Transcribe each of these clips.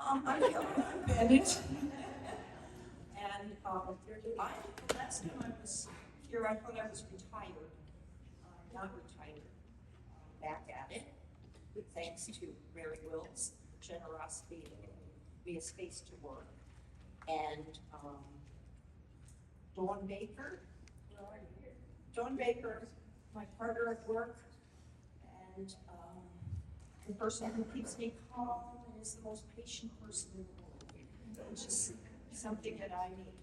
I'm Carolyn Bennett, and the last time I was here, I thought I was retired. Not retired, back at it, thanks to Mary Wilde's generosity to give me a space to work. And Dawn Baker, Dawn Baker, my partner at work, and the person who keeps me calm and is the most patient person in the world, which is something that I need.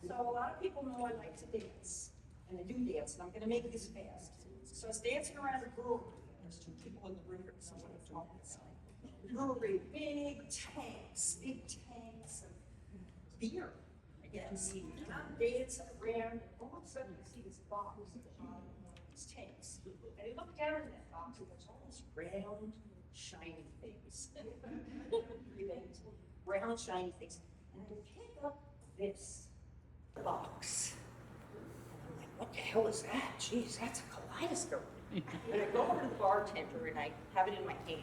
So a lot of people know I like to dance, and I do dance, and I'm going to make this fast. So I was dancing around a brewery. There's two people in the room, and someone was on this side. Brewery, big tanks of beer. Again, see, I'm dancing around, and all of a sudden I see this box at the bottom of these tanks. And I look down in that box, and there's all these round, shiny things. Round, shiny things. And I pick up this box. And I'm like, what the hell is that? Jeez, that's a kaleidoscope. And I go over to the bartender and I have it in my hand.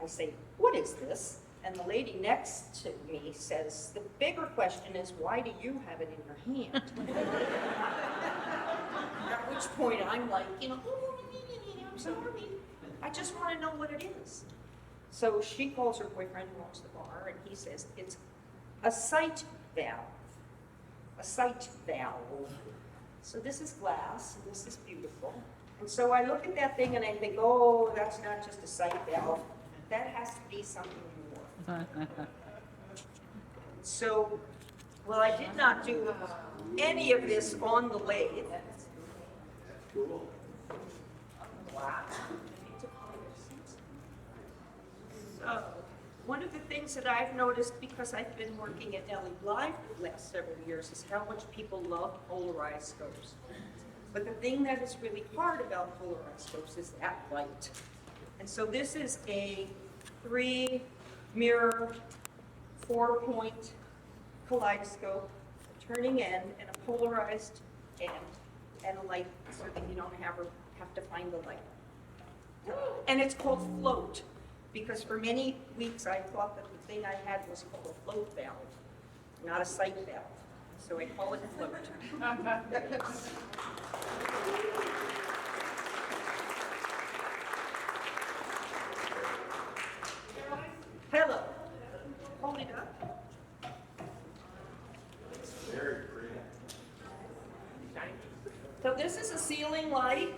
I say, what is this? And the lady next to me says, the bigger question is, why do you have it in your hand? At which point I'm like, oh, I'm sorry. I just want to know what it is. So she calls her boyfriend who owns the bar, and he says, it's a sight valve. A sight valve. So this is glass, and this is beautiful. And so I look at that thing and I think, oh, that's not just a sight valve. That has to be something more. So, well, I did not do any of this on the lathe. Wow. So, one of the things that I've noticed, because I've been working at LE Live for the last several years, is how much people love polarized scopes. But the thing that is really hard about polarized scopes is that light. And so this is a 3-mirror, 4-point kaleidoscope, a turning end, and a polarized end, and a light so that you don't have to find the light. And it's called float, because for many weeks I thought that the thing I had was called a float valve, not a sight valve. So I call it float. Hello. Hold it up. It's very pretty. So this is a ceiling light.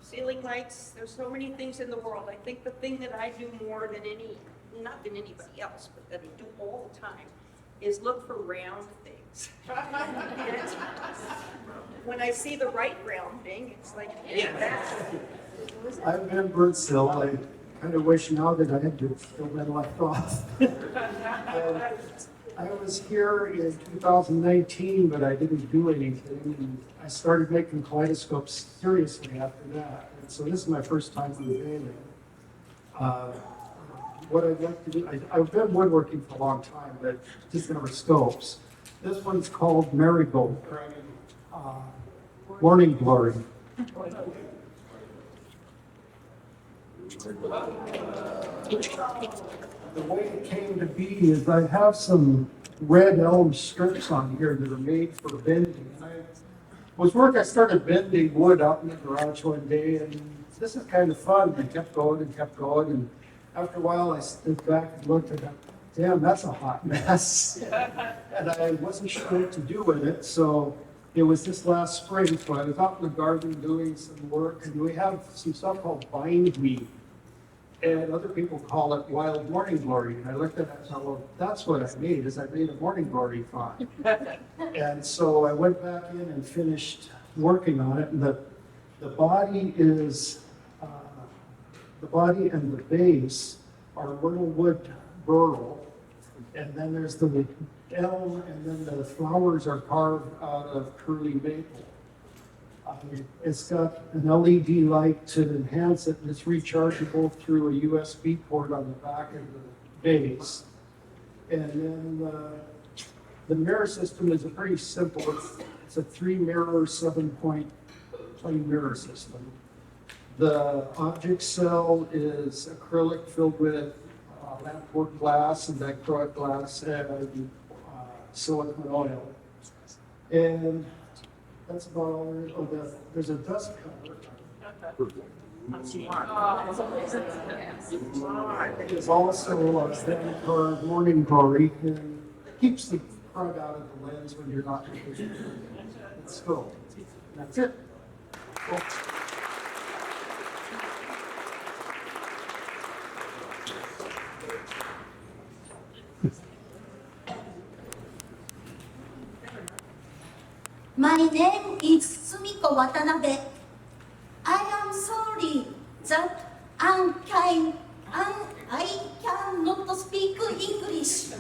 Ceiling lights, there's so many things in the world. I think the thing that I do more than not than anybody else, but that I do all the time, is look for round things. And when I see the right round thing, it's like, yeah, that's it. I've been Birdsill. I kind of wish now that I had to fill that left off. I was here in 2019, but I didn't do anything. And I started making kaleidoscopes seriously after that. And so this is my first time unveiling. What I'd like to do, I've been woodworking for a long time, but just never scopes. This one's called Marigold, Morning Glory. The way it came to be is I have some red elm strips on here that are made for bending. I started bending wood out in the garage one day, and this is kind of fun. I kept going, and after a while I stood back and looked at it. Damn, that's a hot mess. And I wasn't sure what to do with it, so it was this last spring, so I was out in the garden doing some work, and we have some stuff called bindweed. And other people call it wild morning glory. And I looked at it and thought, well, that's what I made, is I made a morning glory font. And so I went back in and finished working on it. And the body is, the body and the base are little wood burl. And then there's the elm, and then the flowers are carved out of curly maple. It's got an LED light to enhance it, and it's rechargeable through a USB port on the back of the base. And then the mirror system is a pretty simple, it's a 3-mirror, 7-point plain mirror system. The object cell is acrylic filled with lamport glass and dichroic glass and silicone oil. And that's about all. There's a dust cover. There's also then her morning glory, and keeps the crud out of the lens when you're not looking. It's cool. That's it. Cool. My name is Sumiko Watanabe. I am sorry that I cannot speak English.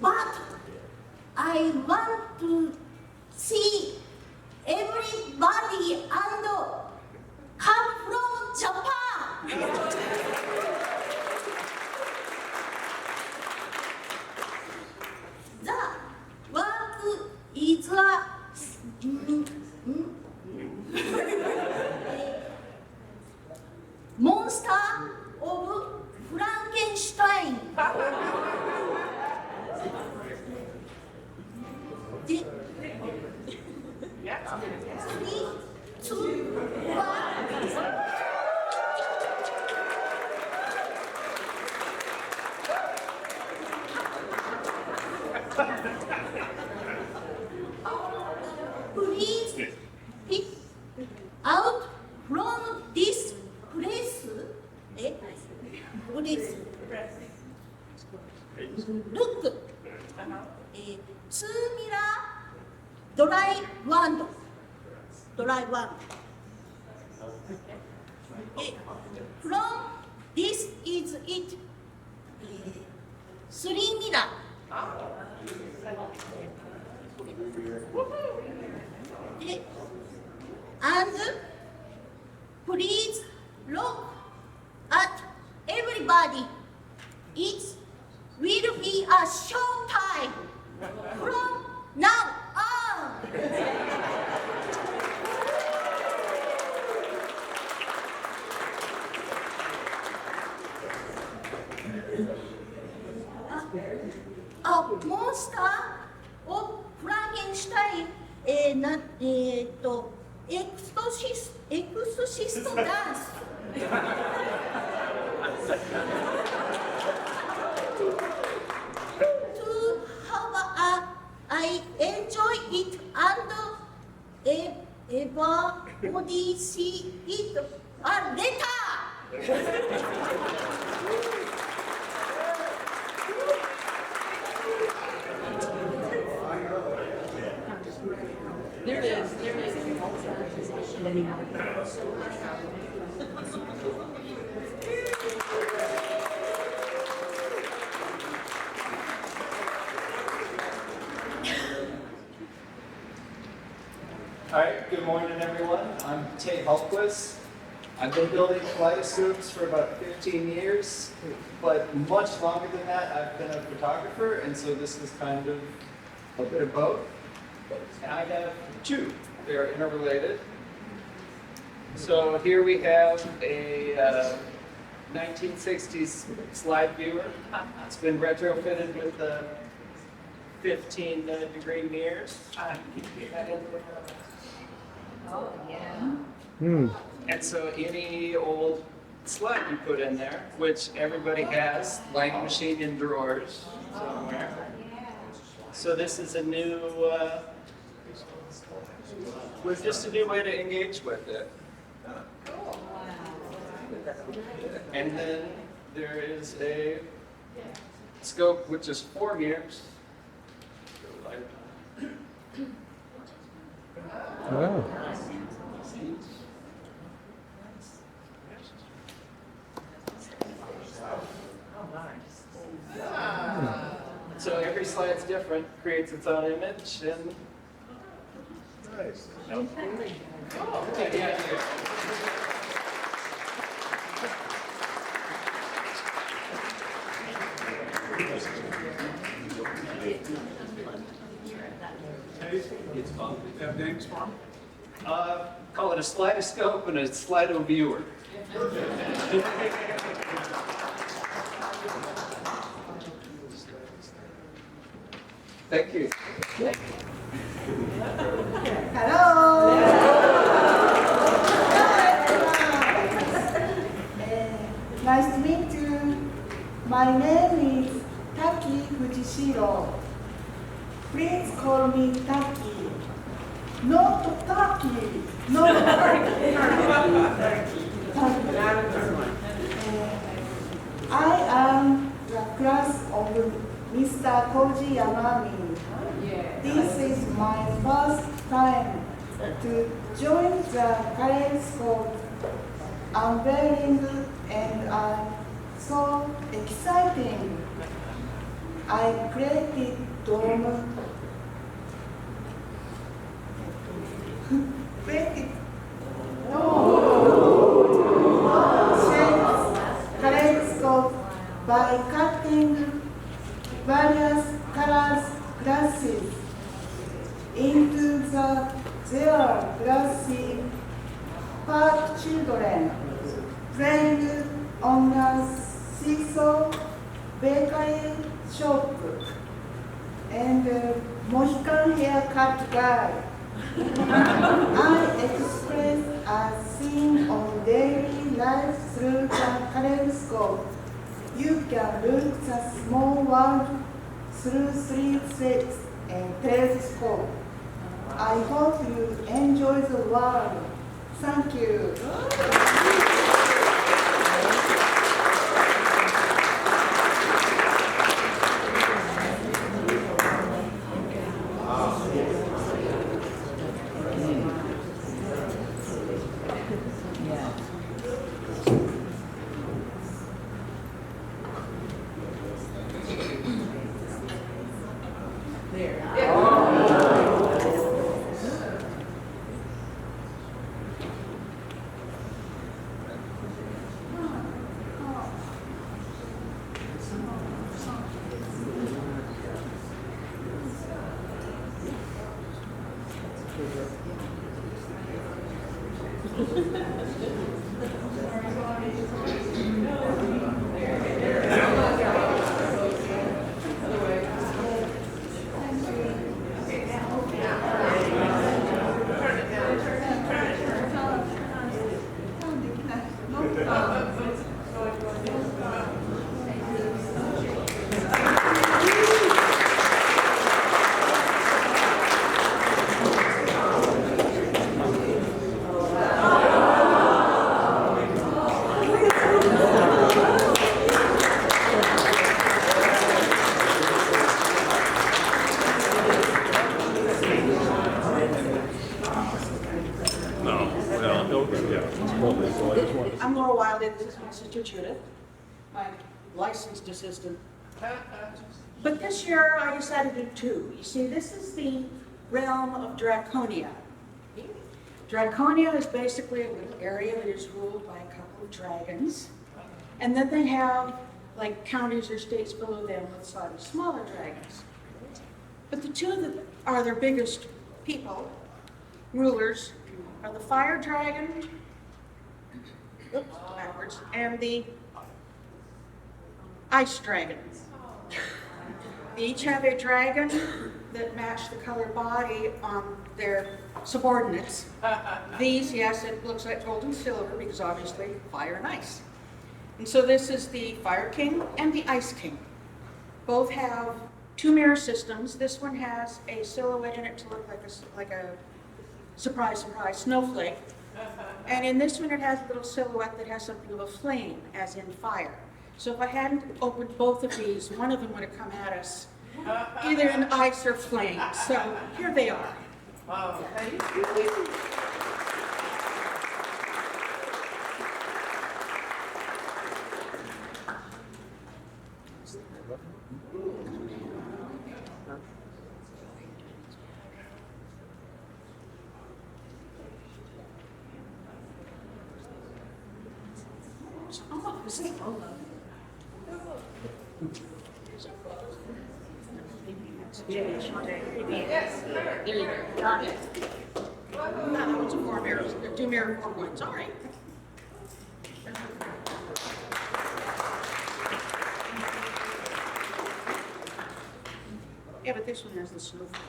But I want to see everybody and come from Japan. The work is a monster of Frankenstein. The, 3, 2, 1. Please pick out from this place. Please look. 2 mirror, dry one. From this is it. 3 mirror. And please look at everybody. It will be a show time from now on. A monster of Frankenstein, exorcist dance. To have I enjoy it and everybody see it later. There it is. All right, good morning, everyone. I'm Tate Hallquist. I've been building kaleidoscopes for about 15 years, but much longer than that, I've been a photographer, and so this is kind of a bit of both. And I have 2. They're interrelated. So here we have a 1960s slide viewer. It's been retrofitted with the 15-degree mirrors. Oh, yeah. And so any old slide you put in there, which everybody has, like machine in drawers somewhere. So this is a new, was just a new way to engage with it. And then there is a scope which is 4 mirrors. Oh. So every slide's different, creates its own image, and Nice. Call it a Kaleidoscope and a Slido viewer. Thank you. Nice to meet you. My name is Taki Fujishiro. Please call me Taki. Not Taki. No, Taki. I am the class of Mr. Koji Yamami. This is my first time to join the Kaleidoscope Unveiling, and I'm so exciting. I created Donna. Created Kaleidoscope by cutting various colors glasses into their glassy park children playing on a seesaw bakery shop and Mohican haircut guy. I express a scene of daily life through the kaleidoscope. You can look the small world through 3 sets and telescope. I hope you enjoy the world. Thank you. I'm Laura Wilde, this is my sister Judith, my licensed assistant. But this year I decided to do 2. You see, this is the realm of Draconia. Draconia is basically a little area that is ruled by a couple of dragons. And then they have like counties or states below them with slightly smaller dragons. But the 2 that are their biggest people, rulers, are the fire dragon, backwards, and the ice dragon. They each have a dragon that match the color body on their subordinates. These, yes, it looks like gold and silver because obviously fire and ice. And so this is the Fire King and the Ice King. Both have 2 mirror systems. This one has a silhouette in it to look like a surprise snowflake. And in this one it has a little silhouette that has something of a flame, as in fire. So if I hadn't opened both of these, one of them would have come at us, either in ice or flame. So here they are. Wow, thank you. Yes, there you go. Got it. mirror for once, all right. Yeah, but this one has the snowflake.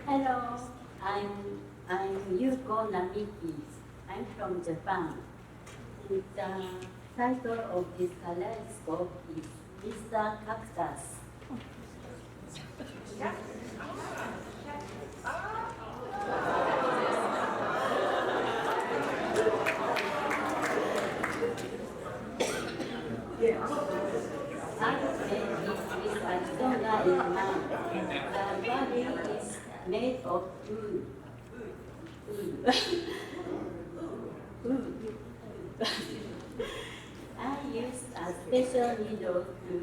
Hello, I'm Youko Namiki. I'm from Japan. And the title of this kaleidoscope is Mr. Cactus. I said it with Arizona in mind. The body is made of wood. I used a special needle to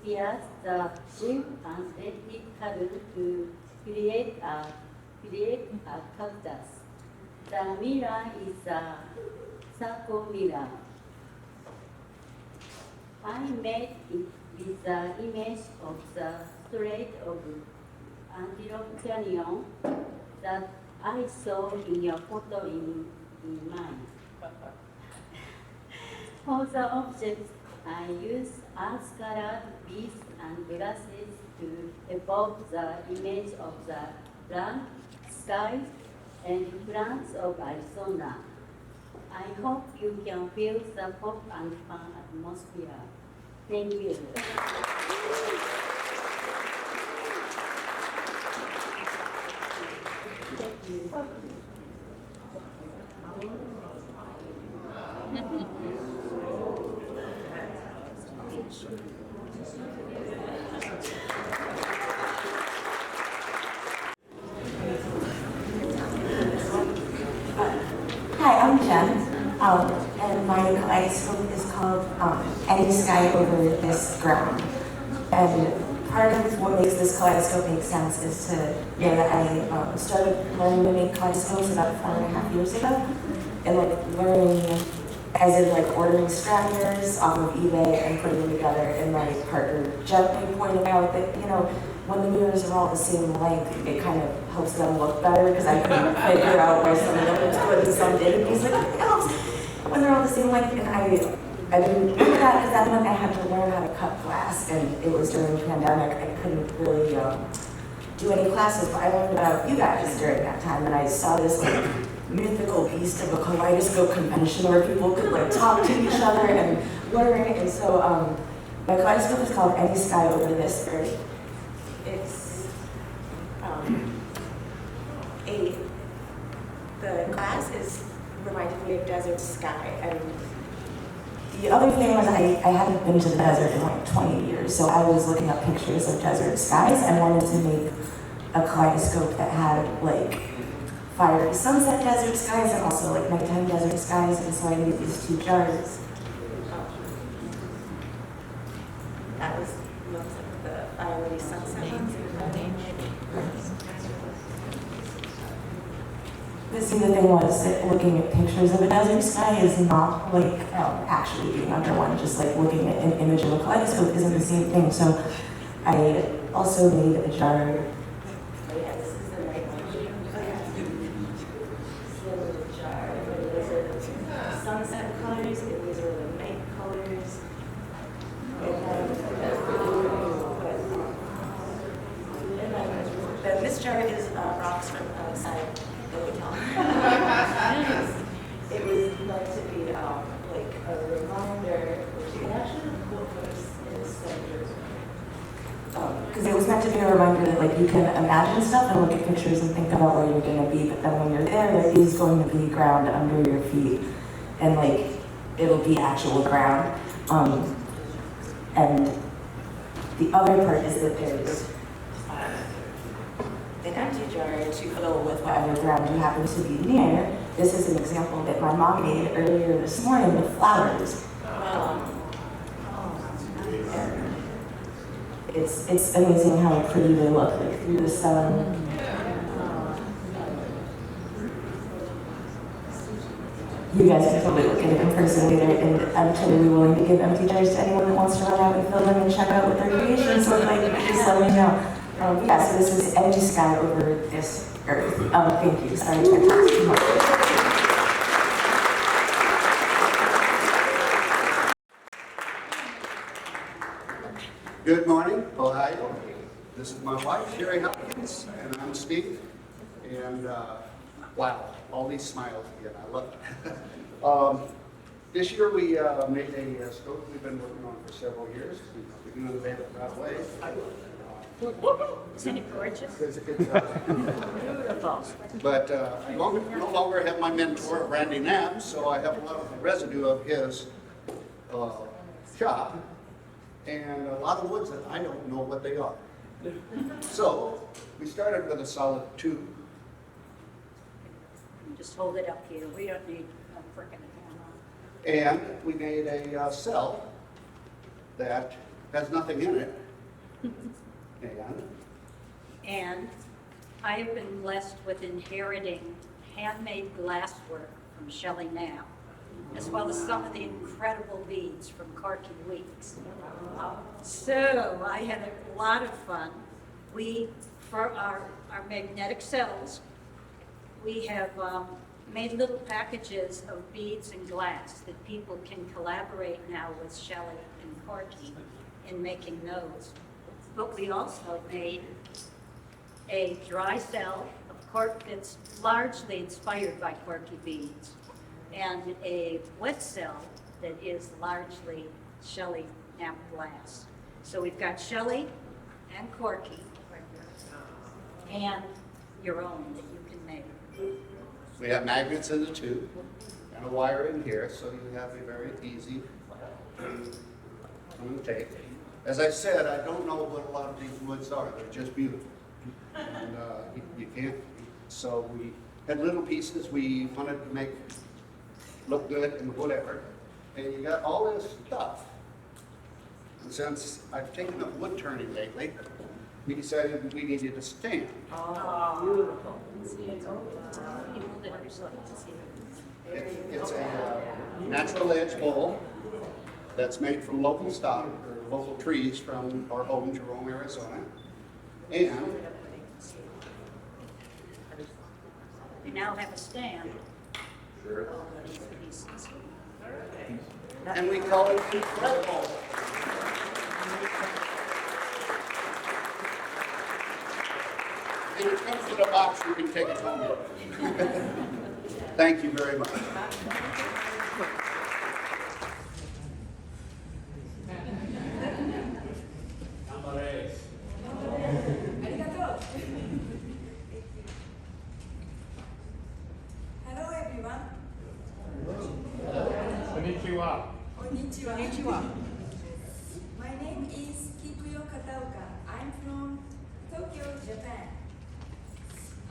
pierce the shrimp and let it curl to create a cactus. The mirror is a circle mirror. I made it with the image of the Strait of Antelope Canyon that I saw in your photo in mine. For the objects, I use earth-colored beads and glasses to evoke the image of the blank sky and plants of Arizona. I hope you can feel the pop and fun atmosphere. Thank you. Thank you. Hi, I'm Jen, and my kaleidoscope is called Any Sky Over This Ground. And part of what makes this kaleidoscope make sense is to know that I started learning to make kaleidoscopes about 4.5 years ago, and learning as in ordering scrap mirrors off of eBay and putting them together. And my partner gently pointed out that when the mirrors are all the same length, it kind of helps them look better, because I couldn't figure out why some of them looked good and some didn't. He's like, it helps when they're all the same length. And I didn't do that because that meant I had to learn how to cut glass, and it was during the pandemic. I couldn't really do any classes, but I learned about you guys during that time, and I saw this mythical beast of a kaleidoscope convention where people could talk to each other and learn. And so my kaleidoscope is called Any Sky Over This Earth. It's the glass is reminded me of desert sky, and the other thing was I hadn't been to the desert in 20 years, so I was looking up pictures of desert skies and wanted to make a kaleidoscope that had fiery sunset desert skies and also nighttime desert skies, and so I made these two jars. That was the fiery sunset ones. But see, the thing was that looking at pictures of a desert sky is not actually being under one. Just looking at an image of a kaleidoscope isn't the same thing. So I also made a jar. Oh yeah, this is the night one. This jar. These are the sunset colors, and these are the night colors. And then this jar is rocks from outside the hotel. It was meant to be a reminder, which you can actually quote this in the center. Because it was meant to be a reminder that you can imagine stuff and look at pictures and think about where you're going to be, but then when you're there is going to be ground under your feet, and it'll be actual ground. And the other part is that there's an empty jar to fill with whatever ground you happen to be near, this is an example that my mom made earlier this morning with flowers. It's amazing how pretty they look, like through the sun. You guys can totally look at it in person later, and I'm totally willing to give empty jars to anyone that wants to run out and fill them and check out what their creations look like. Just let me know. Yeah, so this is Empty Sky Over This Earth. Thank you. Sorry to talk too much. Good morning, Ohio. This is my wife, Sherry Hopkins, and I'm Steve. And wow, all these smiles again, I love it. This year we made a scope we've been working on for several years. We're doing it the right way. Isn't it gorgeous? It's, Beautiful. but I no longer have my mentor, Randy Knapp, so I have a lot of the residue of his shop and a lot of woods that I don't know what they are. So we started with a solid tube. Just hold it up here. We don't need a frickin' hammer. And we made a cell that has nothing in it. And I have been blessed with inheriting handmade glasswork from Shelley Knapp, as well as some of the incredible beads from Corky Weeks. So I had a lot of fun. For our magnetic cells, we have made little packages of beads and glass that people can collaborate now with Shelley and Corky in making those. But we also made a dry cell of cork that's largely inspired by Corky beads, and a wet cell that is largely Shelley Knapp glass. So we've got Shelley and Corky, and your own that you can make. We have magnets in the tube and a wire in here, so you have a very easy to take. As I said, I don't know what a lot of these woods are. They're just beautiful. And you can't, so we had little pieces we wanted to make look good and whatever. And you got all this stuff. And since I've taken up wood turning lately, we decided we needed a stand. Oh, beautiful. You hold it up so I can see it. It's a natural edge bowl that's made from local stock or local trees from our home, Jerome, Arizona. And We now have a stand. sure. These pieces. And we call it incredible. And it comes with a box, you can take it home. Thank you very much. Hello everyone. Konnichiwa. My name is Kikuyo Kataoka. I'm from Tokyo, Japan.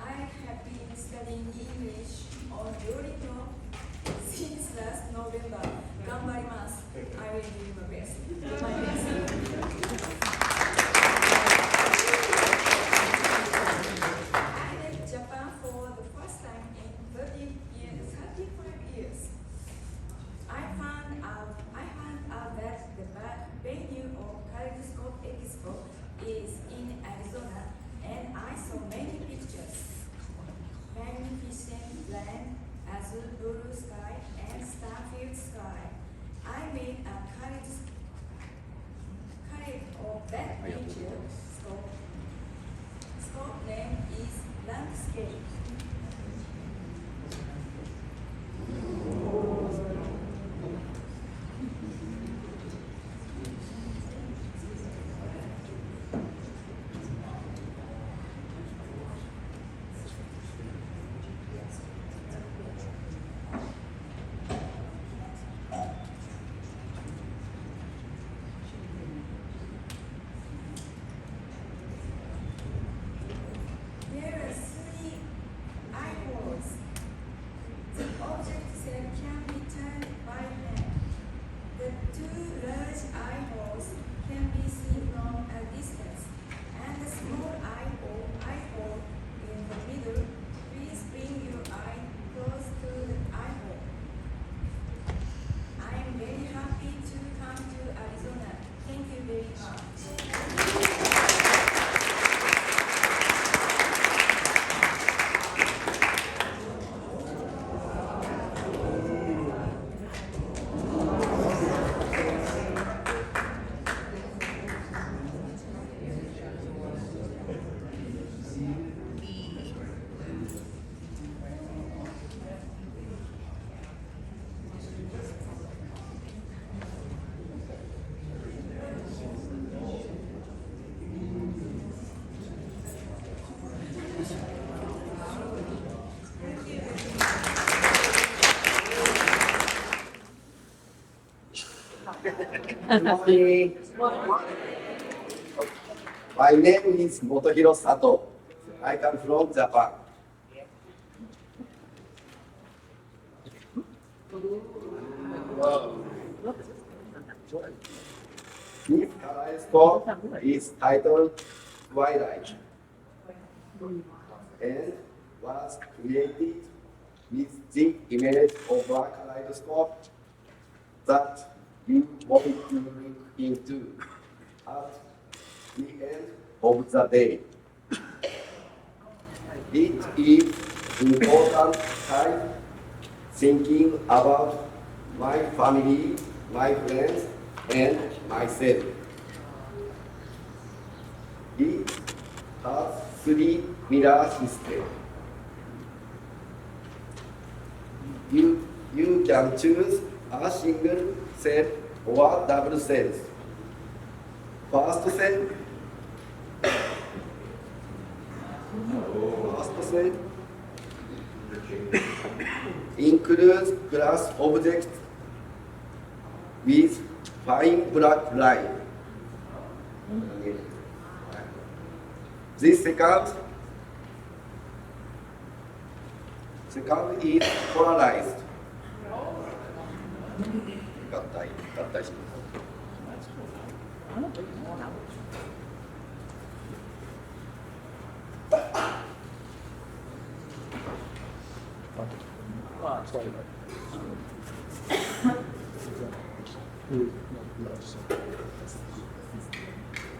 I have been studying English on Duolingo since last November. Ganbarimasu. I will do my best. I left Japan for the first time in 35 years. I found out that the venue of Kaleidoscope Expo is in Arizona, and I saw many pictures. Magnificent land, azure blue sky, and star-filled sky. I made a kaleidoscope of that nature. Scope name is landscape. Good morning. My name is Motohiro Sato. I come from Japan. This kaleidoscope is titled Twilight and was created with the image of a kaleidoscope that you want to look into at the end of the day. It is important time thinking about my family, my friends, and myself. It has 3 mirror system. You can choose a single cell or double cells. First cell includes glass objects with fine black line. This second is polarized. 合体します。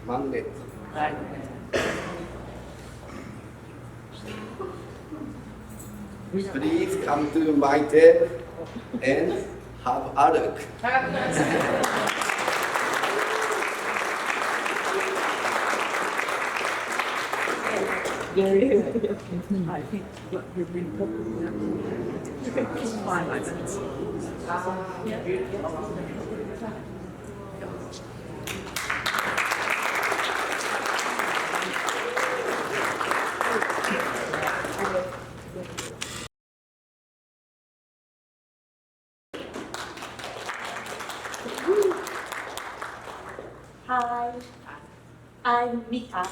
マグネット。Please come to my table and have a look. I think what you've been talking about. 5 minutes. Hi, I'm Mika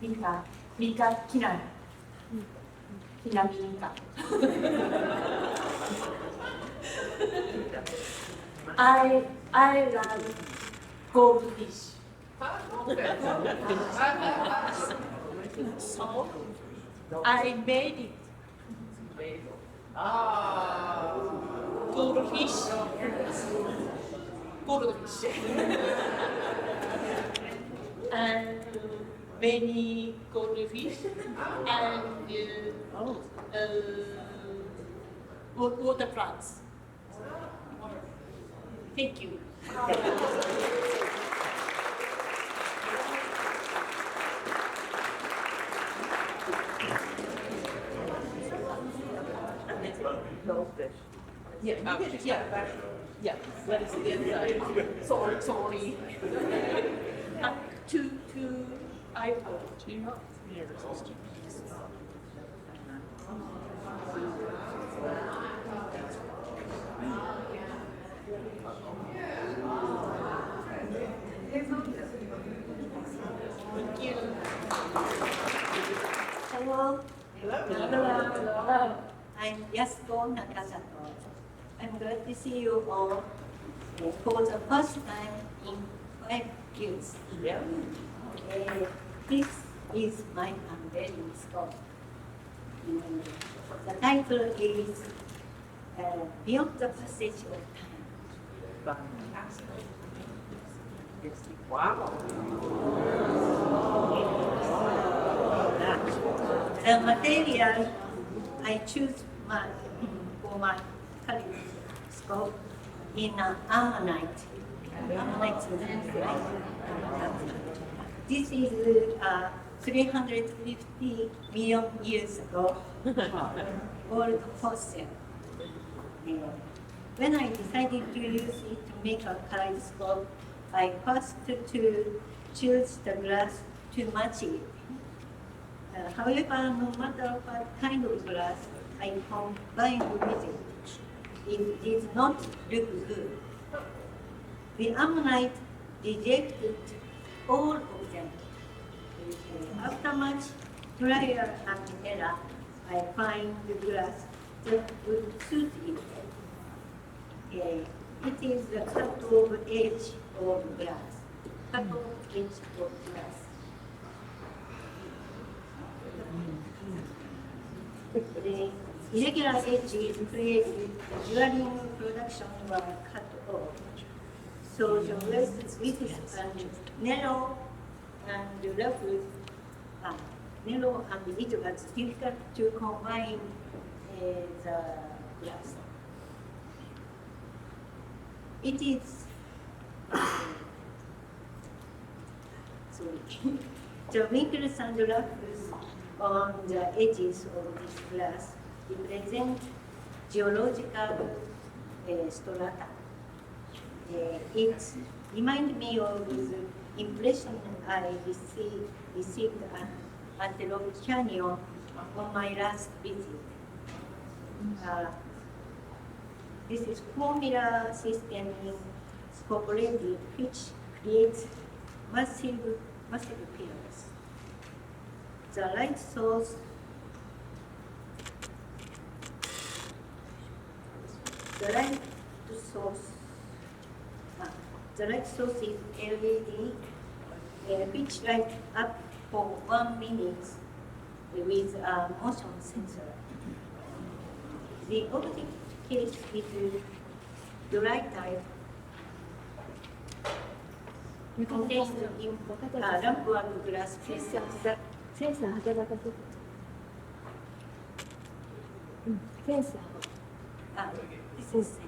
Kinami. Kinami Mika. I love goldfish. So I made it. Goldfish. And many goldfish and water plants. Thank you. Yeah, let us inside. Sorry. Two iPhone. 2 years. Thank you. Hello. I'm Yasauko Nakazato. I'm glad to see you all for the first time in 5 years. Yeah. This is my unveiling scope. The title is Beyond the Passage of Time. Wow. The material I choose for my kaleidoscope in ammonite. This is 350 million years ago, old fossil. When I decided to use it to make a kaleidoscope, I first to choose the glass to match it. However, no matter what kind of glass I combined with it, it did not look good. The ammonite rejected all of them. After much trial and error, I find the glass that would suit it. It is the cut-off edge of glass. Cut-off edge of glass. The irregular edges created during production were cut off. So the west is narrow and rough, narrow and it was difficult to combine the glass. It is sorry. The wrinkles and ruffles on the edges of this glass represent geological strata. It reminds me of the impression I received at the Rock Canyon on my last visit. This is formula system incorporated, which creates massive pillars. The light source is LED, which light up for 1 minute with a motion sensor. The object case is dry type. Contains lamp and glass pieces. センサー働かせて。センサー。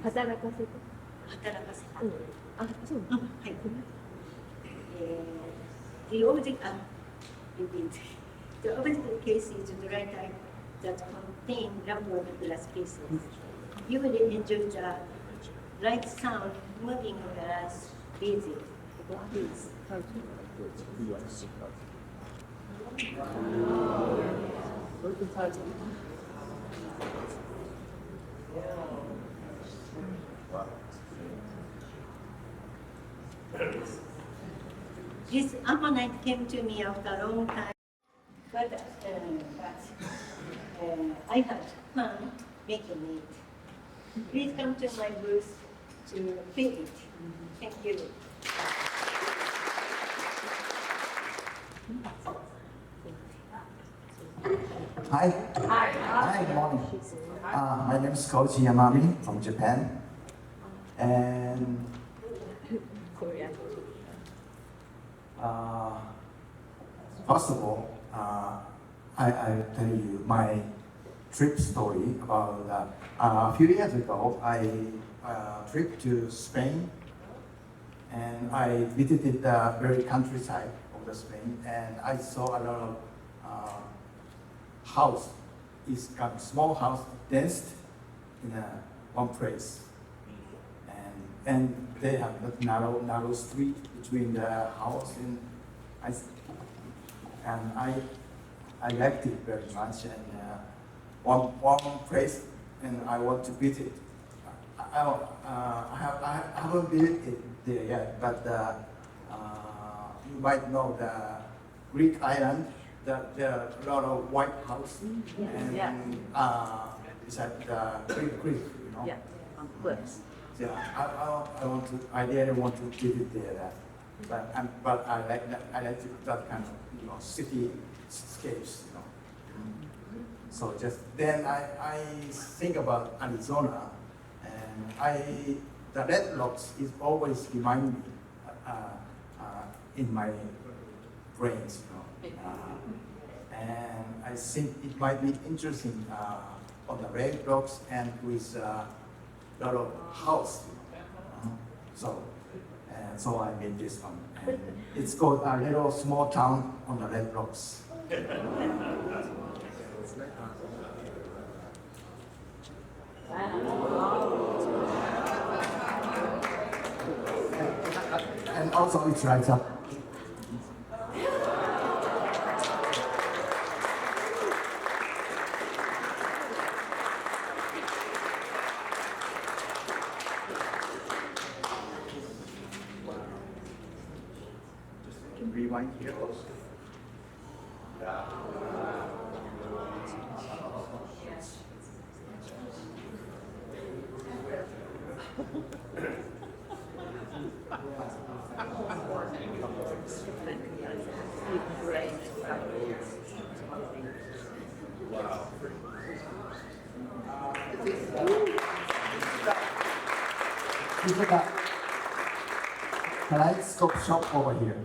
働かせて。働かせた。あ、そう。はい。The object case is dry type that contain lamp and glass pieces. You will enjoy the light sound moving glass pieces. This ammonite came to me after a long time, but I had fun making it. Please come to my booth to feel it. Thank you. Hi. Hi, good morning. My name is Koji Yamami from Japan. And first of all, I tell you my trip story about a few years ago, I trip to Spain and I visited the very countryside of the Spain and I saw a lot of house. It's got a small house danced in one place. And they have that narrow street between the house and I liked it very much. And one place, and I want to visit. I haven't visited there yet, but you might know the Greek island. There are a lot of white houses, and it's at the creek, you know. Yeah, on cliffs. Yeah, I really want to visit there, but I like that. I like that kind of cityscapes, you know. So just then I think about Arizona, and the red rocks is always remind me in my brains, you know. And I think it might be interesting on the red rocks and with a lot of house. So I made this one. And it's called a little small town on the red rocks. And also it's right up. mind here also. Yeah. Wow. This is a Kaleidoscope shop over here.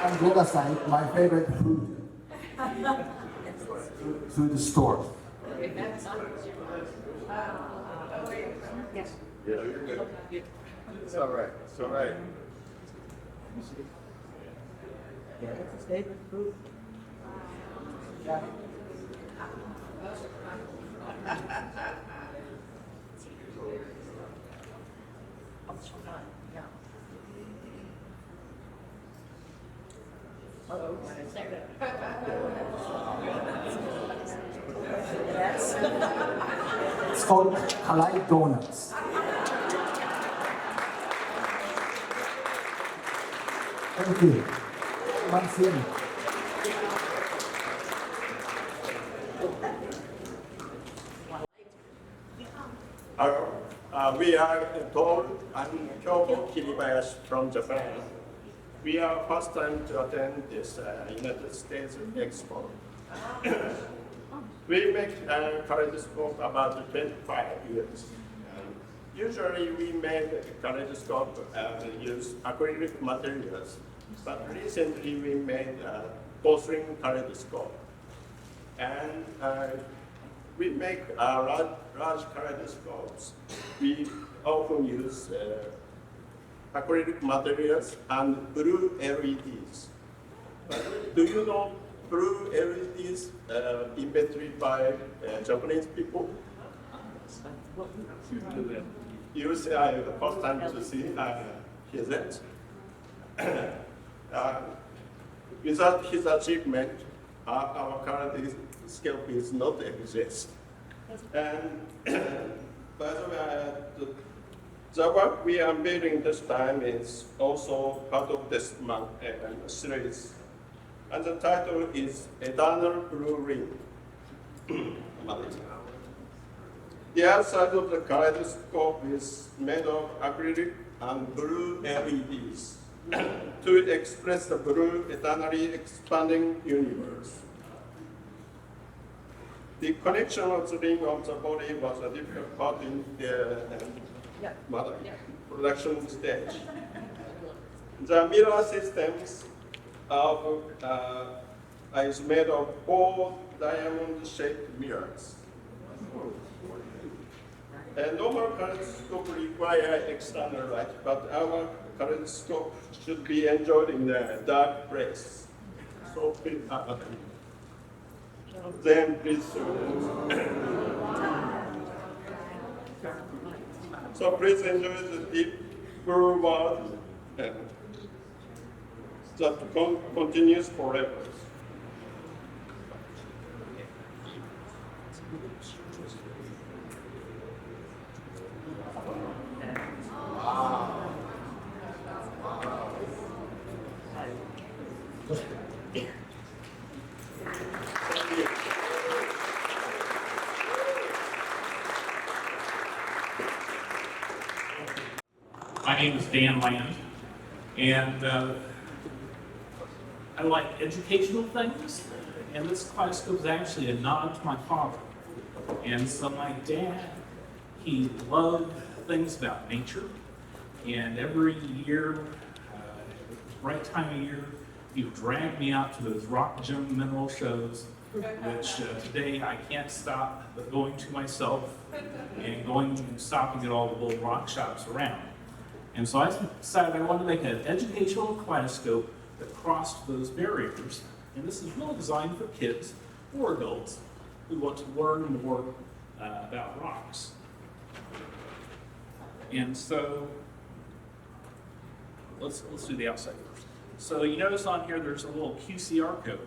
On the other side, my favorite food store. Yes. Yeah, you're good. It's all right. It's all right. It's called Kaleid Donuts. Thank you. One thing. We are Toru and Kyoko Kirbayashi from Japan. We are first time to attend this United States Expo. We make kaleidoscope about 25 years. Usually we made kaleidoscope use acrylic materials, but recently we made porcelain kaleidoscope. And we make large kaleidoscopes. We often use acrylic materials and blue LEDs. But do you know blue LEDs invented by Japanese people? You say I the first time to see hear that. Without his achievement, our current scope is not exist. And by the way, the work we are building this time is also part of this month series. And the title is Eternal Blue Ring. The outside of the kaleidoscope is made of acrylic and blue LEDs to express the blue eternally expanding universe. The connection of the ring of the body was a difficult part in the production stage. The mirror systems is made of 4 diamond-shaped mirrors. A normal kaleidoscope requires external light, but our kaleidoscope should be enjoyed in a dark place. So please, then please. So please enjoy the deep blue world that continues forever. My name is Dan Land, and I like educational things, and this kaleidoscope is actually a nod to my father. And so my dad, he loved things about nature, and every year, right time of year, he would drag me out to those rock gem mineral shows, which today I can't stop but going to myself and going and stopping at all the little rock shops around. And so I decided I wanted to make an educational kaleidoscope that crossed those barriers. And this is really designed for kids or adults who want to learn more about rocks. And so let's do the outside first. So you notice on here there's a little QCR code.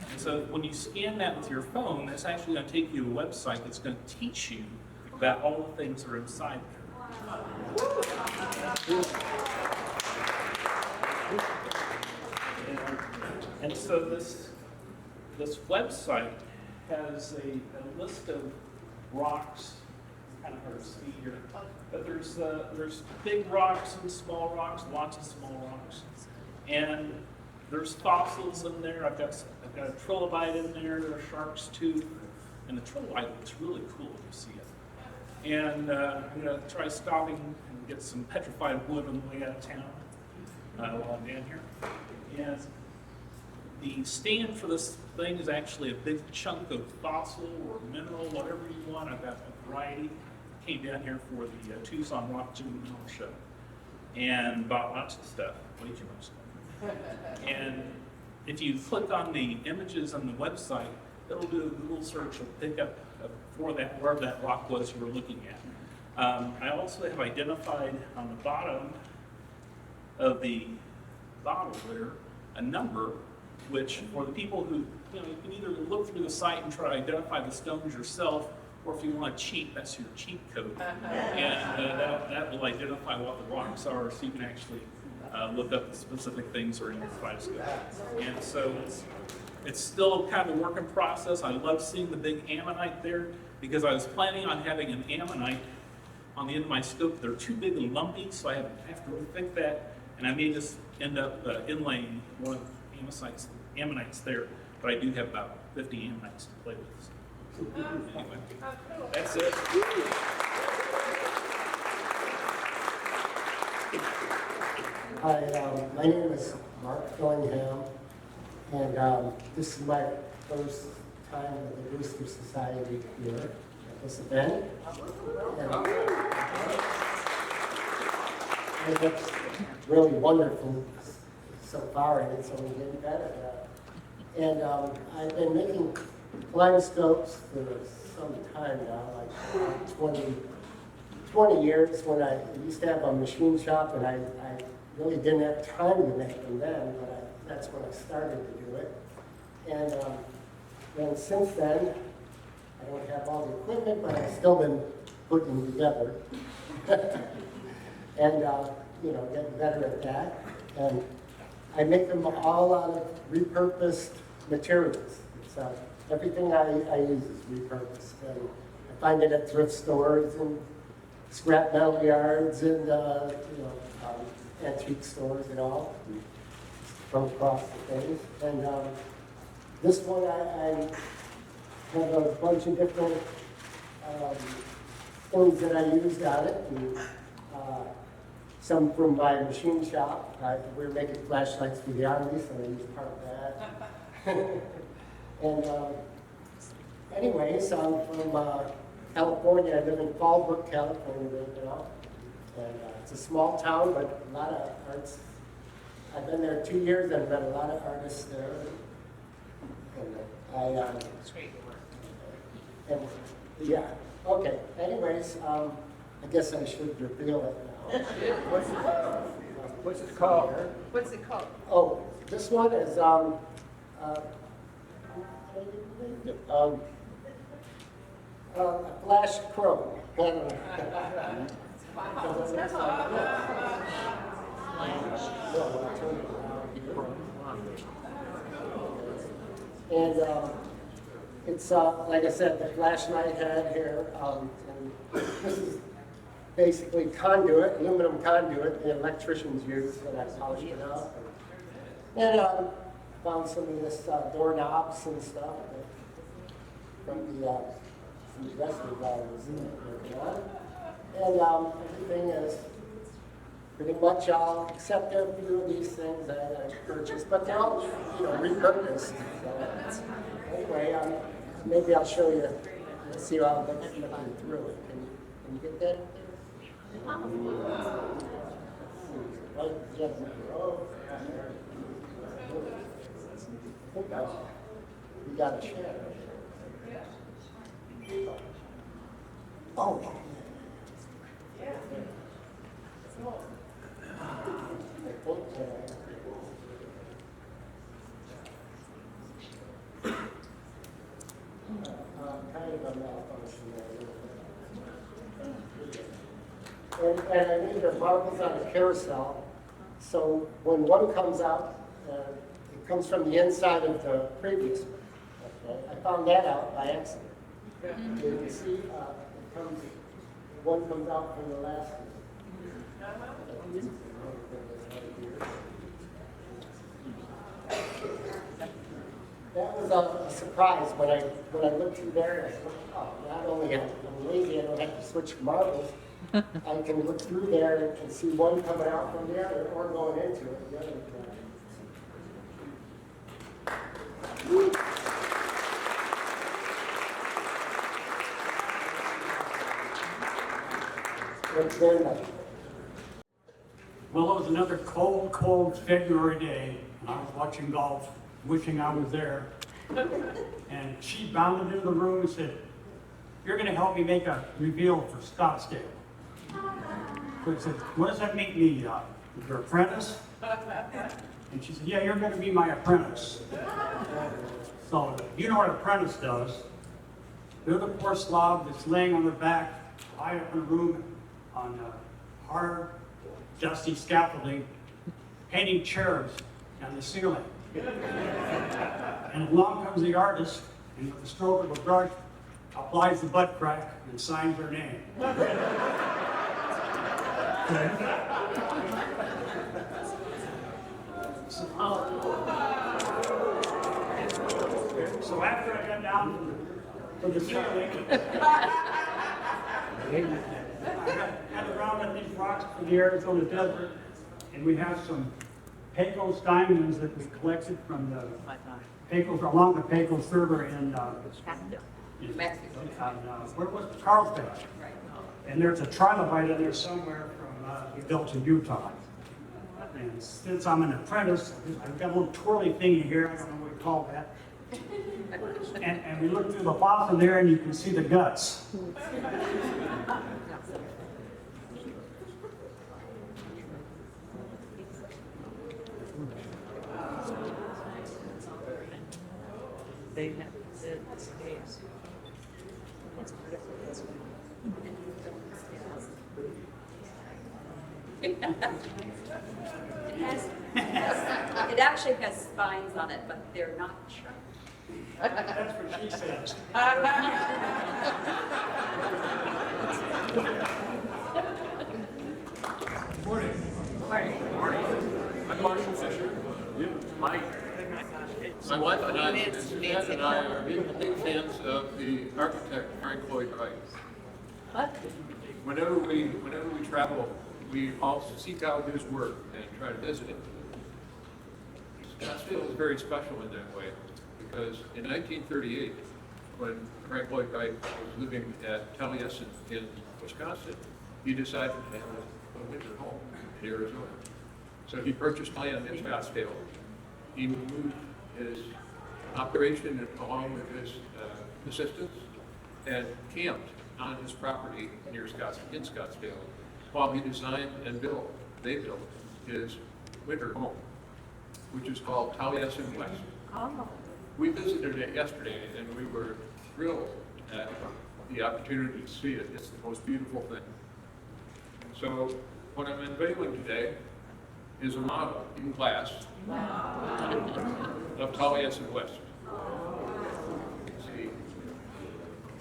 And so when you scan that with your phone, that's actually going to take you to a website that's going to teach you about all the things that are inside there. And so this website has a list of rocks. It's kind of hard to see here, but there's big rocks and small rocks, lots of small rocks, and there's fossils in there. I've got a trilobite in there, a shark's tooth, and the trilobite looks really cool when you see it. And I'm gonna try stopping and get some petrified wood on the way out of town while I'm down here. And the stand for this thing is actually a big chunk of fossil or mineral, whatever you want. I've got a variety. Came down here for the Tucson Rock Gym Mineral Show and bought lots of stuff, way too much stuff. And if you click on the images on the website, it'll do a Google search and pick up for that, wherever that rock was you were looking at. I also have identified on the bottom of the bottle there a number, which for the people who, you can either look through the site and try to identify the stones yourself, or if you want to cheat, that's your cheat code. And that will identify what the rocks are, so you can actually look up the specific things that are in your kaleidoscope. And so it's still kind of a work in process. I love seeing the big ammonite there, because I was planning on having an ammonite on the end of my scope. They're too big and lumpy, so I have to rethink that, and I may just end up inlaying one of the ammonites there, but I do have about 50 ammonites to play with. So. Anyway, that's it. Hi, my name is Mark Fillingham, and this is my first time at the Brewster Society here at this event. And it's really wonderful so far, and it's only getting better. And I've been making kaleidoscopes for some time now, like 20 years. When I used to have a machine shop, and I really didn't have time to make them then, but that's when I started to do it. And since then, I don't have all the equipment, but I've still been putting them together. And, getting better at that. And I make them all out of repurposed materials. So everything I use is repurposed. And I find it at thrift stores and scrap metal yards and, antique stores and all. From across the things. And this one I have a bunch of different things that I used on it. And, some from my machine shop. We're making flashlights for the Army, so I used part of that. And anyways, I'm from California. I live in Fallbrook, California right now. And it's a small town, but a lot of arts. I've been there 2 years, and I've met a lot of artists there. And yeah, okay. Anyways, I guess I should reveal it now. What's it called? What's it called? Oh, this one is flash chrome. And it's like I said, the flashlight head here. And this is basically conduit, aluminum conduit the electricians use when I polished it up. And found some of this doorknobs and stuff from the wrestling guy was working on. And everything is pretty much all, except a few of these things that I purchased, but they're all, repurposed. So anyway, maybe I'll show you, see how it looks looking through it. Can you get that? We got a share. Oh. Kind of a malfunction there. And I made the marbles on a carousel. So when one comes out, it comes from the inside of the previous one. Okay? I found that out by accident. You can see one comes out from the last one. That was a surprise when I looked through there. And I said, oh, not only am I lazy, I don't have to switch marbles. I can look through there and see one coming out from the other or going into it. The other Thanks very much. Well, it was another cold February day, and I was watching golf, wishing I was there. And she bounded into the room and said, "You're going to help me make a reveal for Scottsdale." So I said, "What does that make me, your apprentice?" And she said, "Yeah, you're going to be my apprentice." So you know what an apprentice does. They're the poor slob that's laying on their back, high up in a room on hard, dusty scaffolding, painting cherubs on the ceiling. And along comes the artist, and with the stroke of a brush, applies the butt crack and signs her name. So after I got down from the ceiling, I got around at these rocks from the Arizona desert, and we have some Pecos diamonds that we collected from the Pecos, along the Pecos River in Mexico. Where was it? Carlsbad. And there's a trilobite in there somewhere from built in Utah. And since I'm an apprentice, I've got a little twirly thingy here, I don't know what you call that. And we look through the fossil there and you can see the guts. They have the space. It actually has spines on it, but they're not sharp. That's what she says. Morning. Morning. I'm Marshall Fisher. Mike. My wife and I, Suzanne and I are big fans of the architect Frank Lloyd Wright. What? Whenever we travel, we also seek out his work and try to visit it. Scottsdale is very special in that way because in 1938, when Frank Lloyd Wright was living at Taliesin in Wisconsin, he decided to have a winter home in Arizona. So he purchased land in Scottsdale. He moved his operation along with his assistants and camped on his property near Scottsdale while he designed and built his winter home, which is called Taliesin West. Oh. We visited it yesterday and we were thrilled at the opportunity to see it. It's the most beautiful thing. So what I'm unveiling today is a model in glass of Taliesin West. See?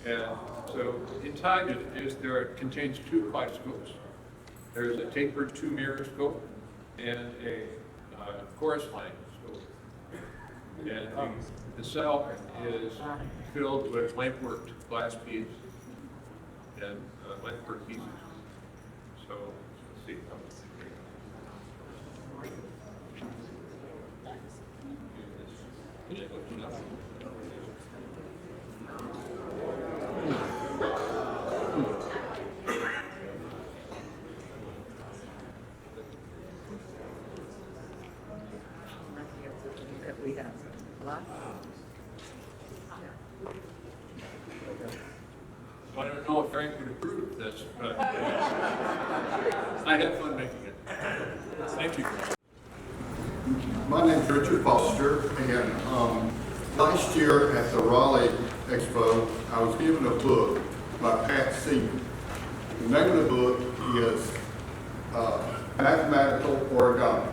And so inside it contains two kaleidoscopes. There's a tapered two-mirror scope and a chorus line scope. And the cell is filled with lamp-worked glass beads and lamp-worked pieces. So let's see. That we have a lot. I don't know if Frank would approve of this, but I had fun making it. Thank you. My name's Richard Foster, and last year at the Raleigh Expo, I was given a book by Pat Seaman. The name of the book is mathematical origami.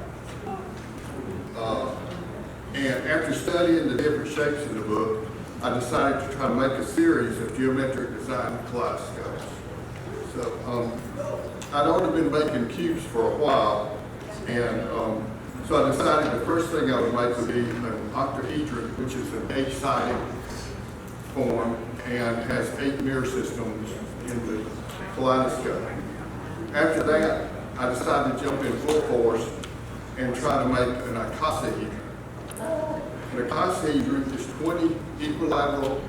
And after studying the different shapes in the book, I decided to try to make a series of geometric design kaleidoscopes. So I'd already been making cubes for a while, and so I decided the first thing I would make would be an octahedron, which is an 8-sided form and has 8 mirror systems in the kaleidoscope. After that, I decided to jump in full force and try to make an icosahedron. An icosahedron is 20 equilateral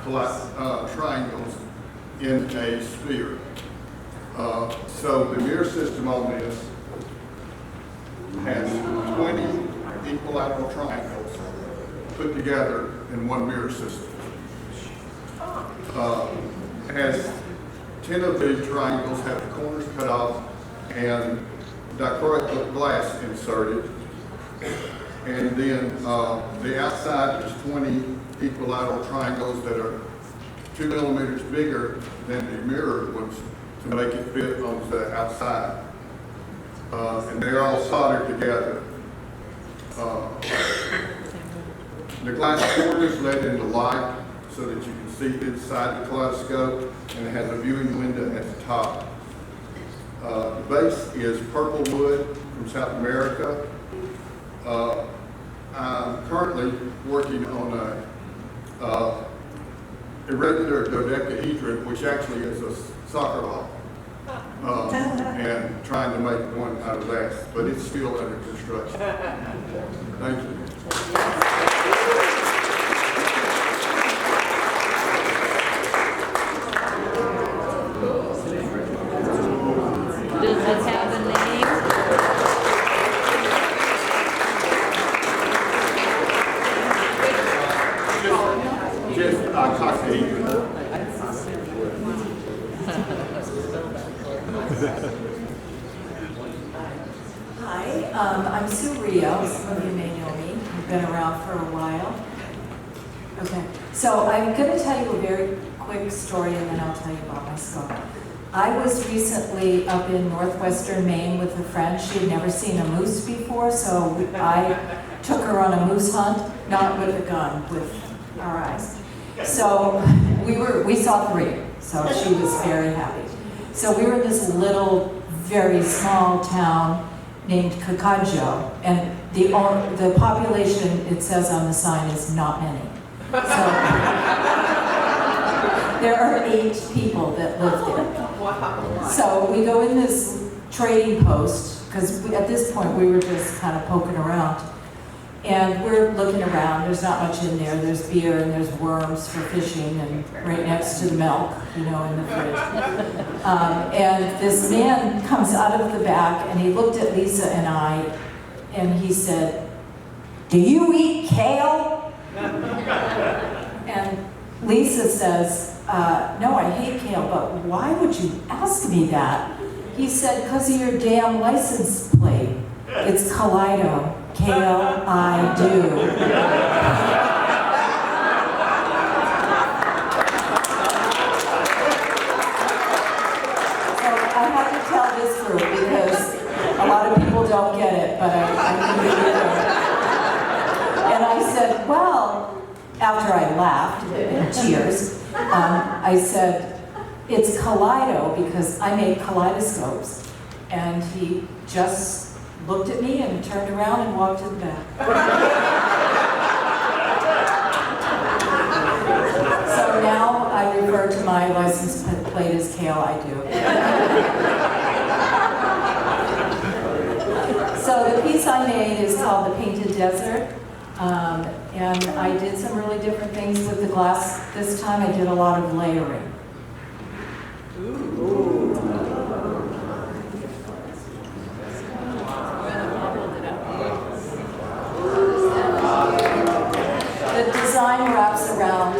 triangles in a sphere. So the mirror system on this has 20 equilateral triangles put together in one mirror system. Has 10 of the triangles have the corners cut off and dichroic glass inserted. And then the outside is 20 equilateral triangles that are 2 millimeters bigger than the mirrored ones to make it fit on the outside. And they're all soldered together. The glass corners let in the light so that you can see inside the kaleidoscope, and it has a viewing window at the top. The base is purple wood from South America. I'm currently working on a irregular dodecahedron, which actually is a soccer ball, and trying to make one out of that, but it's still under construction. Thank you. Does it have a name? Just icosahedron. Hi, I'm Sue Rioux. Some of you may know me. I've been around for a while. Okay, so I'm going to tell you a very quick story and then I'll tell you about my scope. I was recently up in northwestern Maine with a friend. She had never seen a moose before, so I took her on a moose hunt, not with a gun, with our eyes. So we saw 3, so she was very happy. So we were in this little, very small town named Kikuyo, and the population, it says on the sign, is not many. So there are 8 people that live there. So we go in this trading post, because at this point we were just kind of poking around. And we're looking around, there's not much in there. There's beer and there's worms for fishing and right next to the milk, you know, in the fridge. And this man comes out of the back and he looked at Lisa and I and he said, "Do you eat kale?" And Lisa says, "No, I hate kale, but why would you ask me that?" He said, "'Cause of your damn license plate. It's Kaleido. K-L-I-do." So I had to tell this group because a lot of people don't get it, but I think they do. And I said, well, after I laughed in tears, I said, "It's Kaleido because I make kaleidoscopes." And he just looked at me and turned around and walked to the back. So now I refer to my license plate as K-L-I-do. So the piece I made is called The Painted Desert. And I did some really different things with the glass. This time I did a lot of layering. The design wraps around,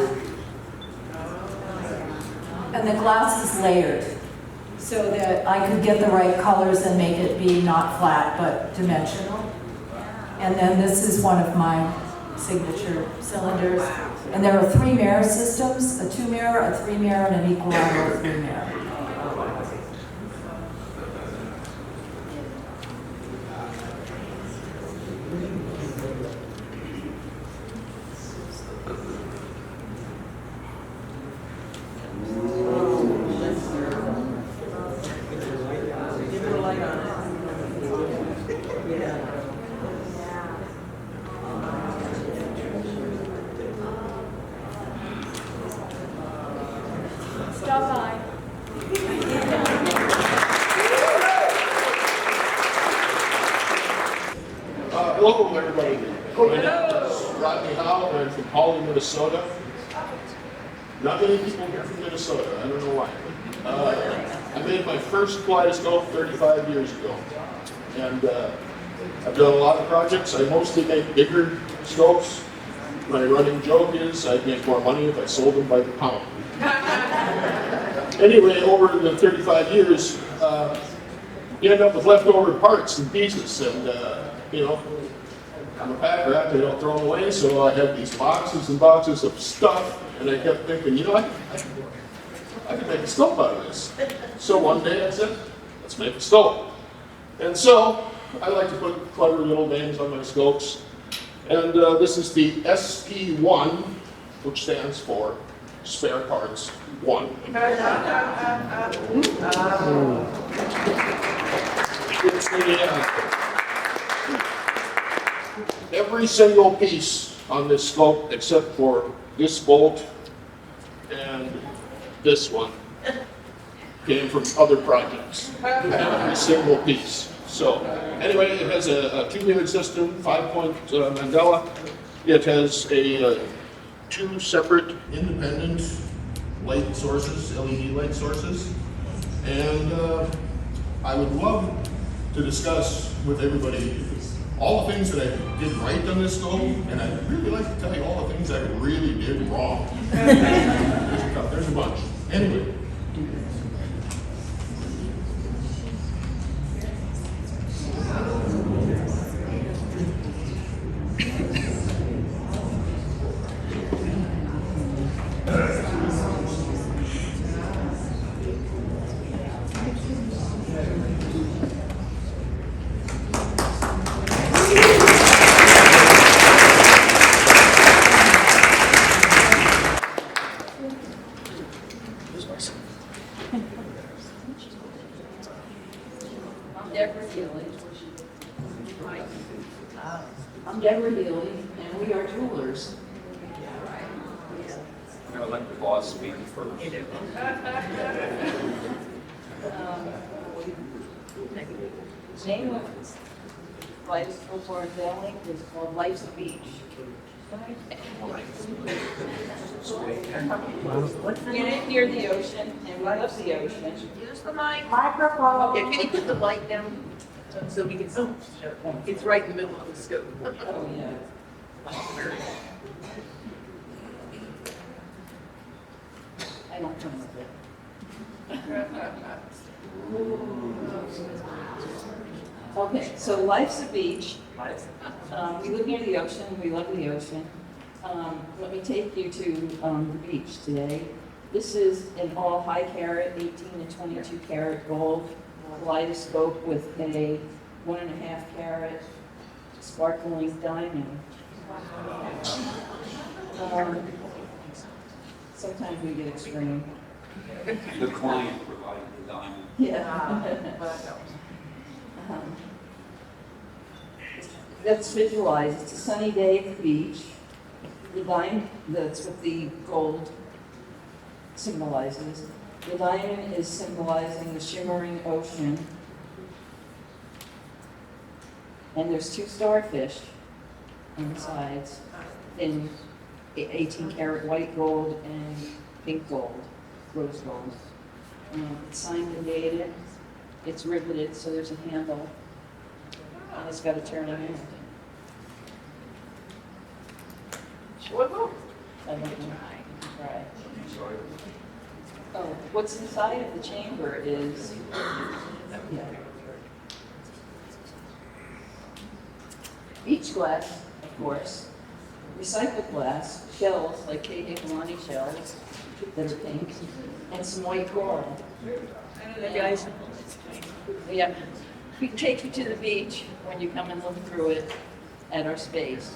and the glass is layered so that I could get the right colors and make it be not flat but dimensional. And then this is one of my signature cylinders. And there are 3 mirror systems, a 2-mirror, a 3-mirror, and an equilateral 3-mirror. Stop by. Hello, everybody. My name is Rodney Houg. I'm from Hawley, Minnesota. Not many people here from Minnesota. I don't know why. I made my first kaleidoscope 35 years ago. And I've done a lot of projects. I mostly make bigger scopes. My running joke is I'd make more money if I sold them by the pound. Anyway, over the 35 years, you end up with leftover parts and pieces. And, you know, I'm a pack rat, I don't throw them away, so I had these boxes and boxes of stuff, and I kept thinking, you know, I could make a scope out of this. So one day I said, let's make a scope. And so I like to put clever little names on my scopes. And this is the SP1, which stands for Spare Parts 1. It's the, every single piece on this scope, except for this bolt and this one, came from other projects. Every single piece. So, anyway, it has a two-unit system, 5-point mandala. It has a 2 separate independent light sources, LED light sources. And I would love to discuss with everybody all the things that I did right on this scope, and I'd really like to tell you all the things I really did wrong. There's a bunch. Anyway. I'm Debra Healy, and we are toolers. I'm going to let the boss speak first. Name of Kaleidoscope Unveiling is called Life's a Beach. Get in near the ocean, and we love the ocean. Use the mic. Microphone. Okay, can you put the light down so we can zoom? It's right in the middle of the scope. Oh, yeah. I don't come with it. Okay, so life's a beach. We live near the ocean. We love the ocean. Let me take you to the beach today. This is an all high carat, 18 and 22 carat gold kaleidoscope with a 1.5 carat sparkling diamond. Sometimes we get extreme. The client provided the diamond. Yeah. Let's visualize. It's a sunny day at the beach. The diamond, that's what the gold symbolizes. The diamond is symbolizing the shimmering ocean. And there's 2 starfish on the sides in 18 karat white gold and pink gold, rose gold. It's signed and dated. It's riveted, so there's a handle. And it's got a turning in. What? I don't know. Right. Oh, what's inside of the chamber is, yeah. Beach glass, of course, recycled glass, shells like Tate Hallquist shells that are pink, and some white coral. Guys. Yeah, we can take you to the beach when you come and look through it at our space.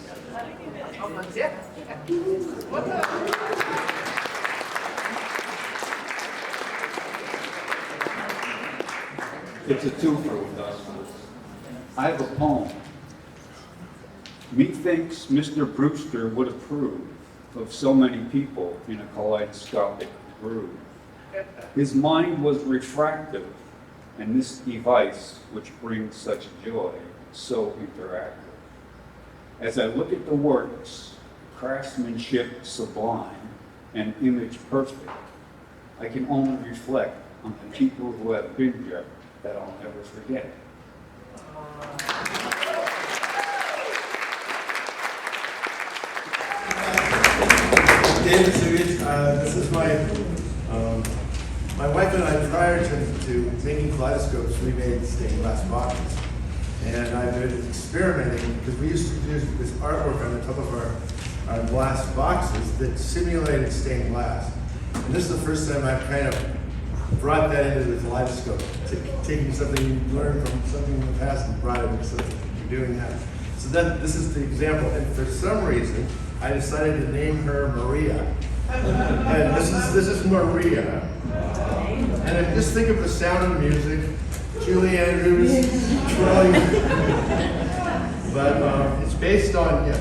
It's a twofer with us. I have a poem. Methinks Mr. Brewster would approve of so many people in a kaleidoscopic brew. His mind was refractive, and this device, which brings such joy, so interactive. As I look at the works, craftsmanship sublime and image perfect, I can only reflect on the people who have been here that I'll never forget. David Sugich, this is my wife and I, prior to making kaleidoscopes, we made stained glass boxes. And I've been experimenting, because we used to do this artwork on the top of our glass boxes that simulated stained glass. And this is the first time I've kind of brought that into the kaleidoscope, taking something you learned from something in the past and brought it into something you're doing now. So then this is the example, and for some reason, I decided to name her Maria. And this is Maria. And then just think of the sound of the music, Julie Andrews, Troy. But it's based on,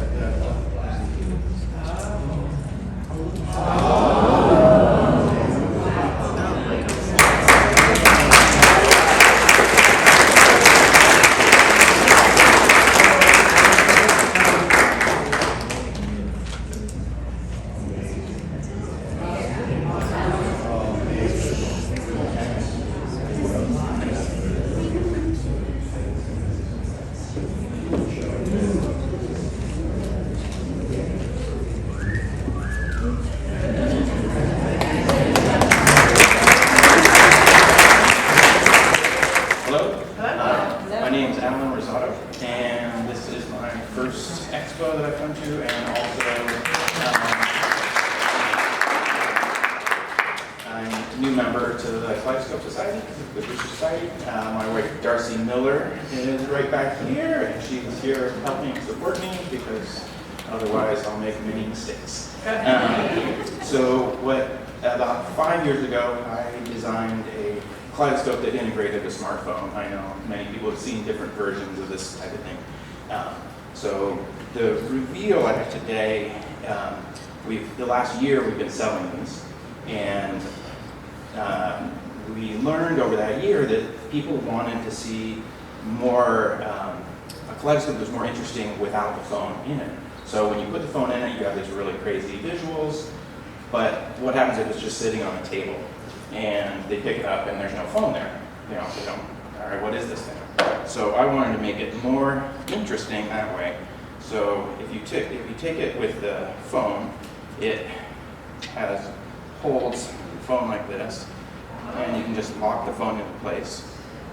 Kaleidoscope Society, the Brewster Society. My wife Darcy Miller is right back here, and she's here helping support me because otherwise I'll make many mistakes. So about 5 years ago, I designed a kaleidoscope that integrated a smartphone. I know many people have seen different versions of this type of thing. So the reveal I have today, the last year we've been selling these, and we learned over that year that people wanted to see more, a kaleidoscope that was more interesting without the phone in it. So when you put the phone in it, you have these really crazy visuals, but what happens if it's just sitting on a table and they pick it up and there's no phone there? You know, they don't, all right, what is this thing? So I wanted to make it more interesting that way. So if you take it with the phone, it holds the phone like this, and you can just lock the phone into place.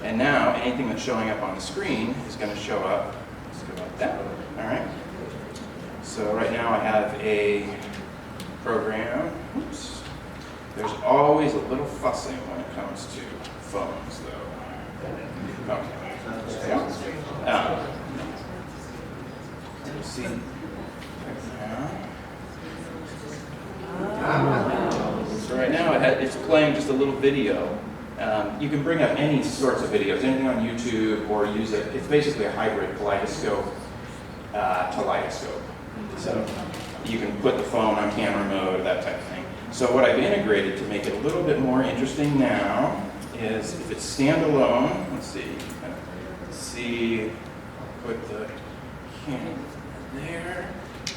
And now anything that's showing up on the screen is going to show up. Let's go like that. All right. So right now I have a program. Oops. There's always a little fussing when it comes to phones, though. Okay. Let's see. So right now it's playing just a little video. You can bring up any sorts of videos, anything on YouTube, or use it. It's basically a hybrid kaleidoscope to lidoscope. So you can put the phone on camera mode, that type of thing. So what I've integrated to make it a little bit more interesting now is if it's standalone, let's see, put the camera there,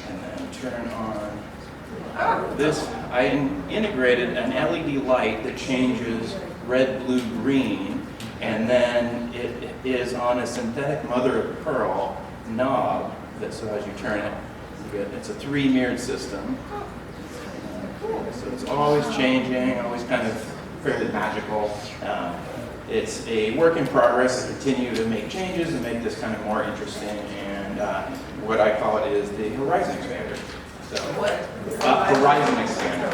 and then turn on this. I integrated an LED light that changes red, blue, green, and then it is on a synthetic mother of pearl knob that, so as you turn it, it's a 3-mirrored system. So it's always changing, always kind of fairly magical. It's a work in progress. I continue to make changes and make this kind of more interesting, and what I call it is the horizon expander. So, horizon expander.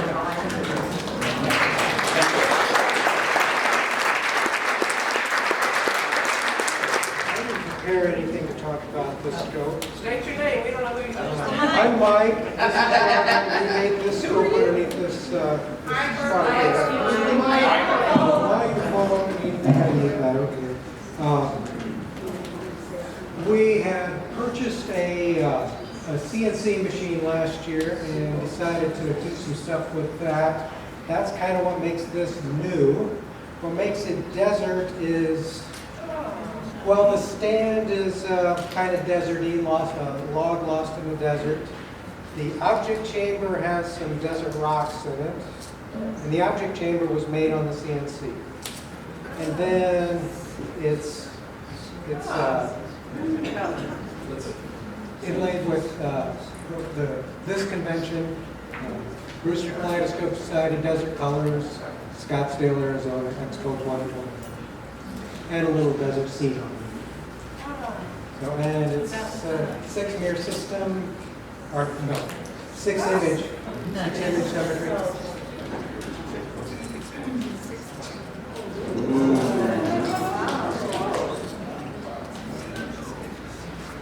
Prepare anything to talk about this scope. State your name, we don't know who you are. I'm Mike. We made this scope underneath this microphone. We had purchased a CNC machine last year and decided to do some stuff with that. That's kind of what makes this new. What makes it desert is, well, the stand is kind of deserty, log lost in the desert. The object chamber has some desert rocks in it. And the object chamber was made on the CNC. And then it's inlaid with this convention, Brewster Kaleidoscope Society Desert Colors, Scottsdale, Arizona, Expo 2020, and a little desert scene on it. So, and it's a 6-mirror system, or no, 6-image symmetry.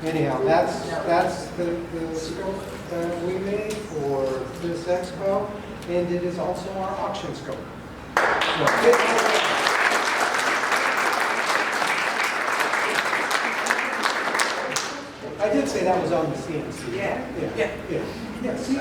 Anyhow, that's the scope that we made for this expo, and it is also our auction scope. I did say that was on the CNC. Yeah. Yeah. See,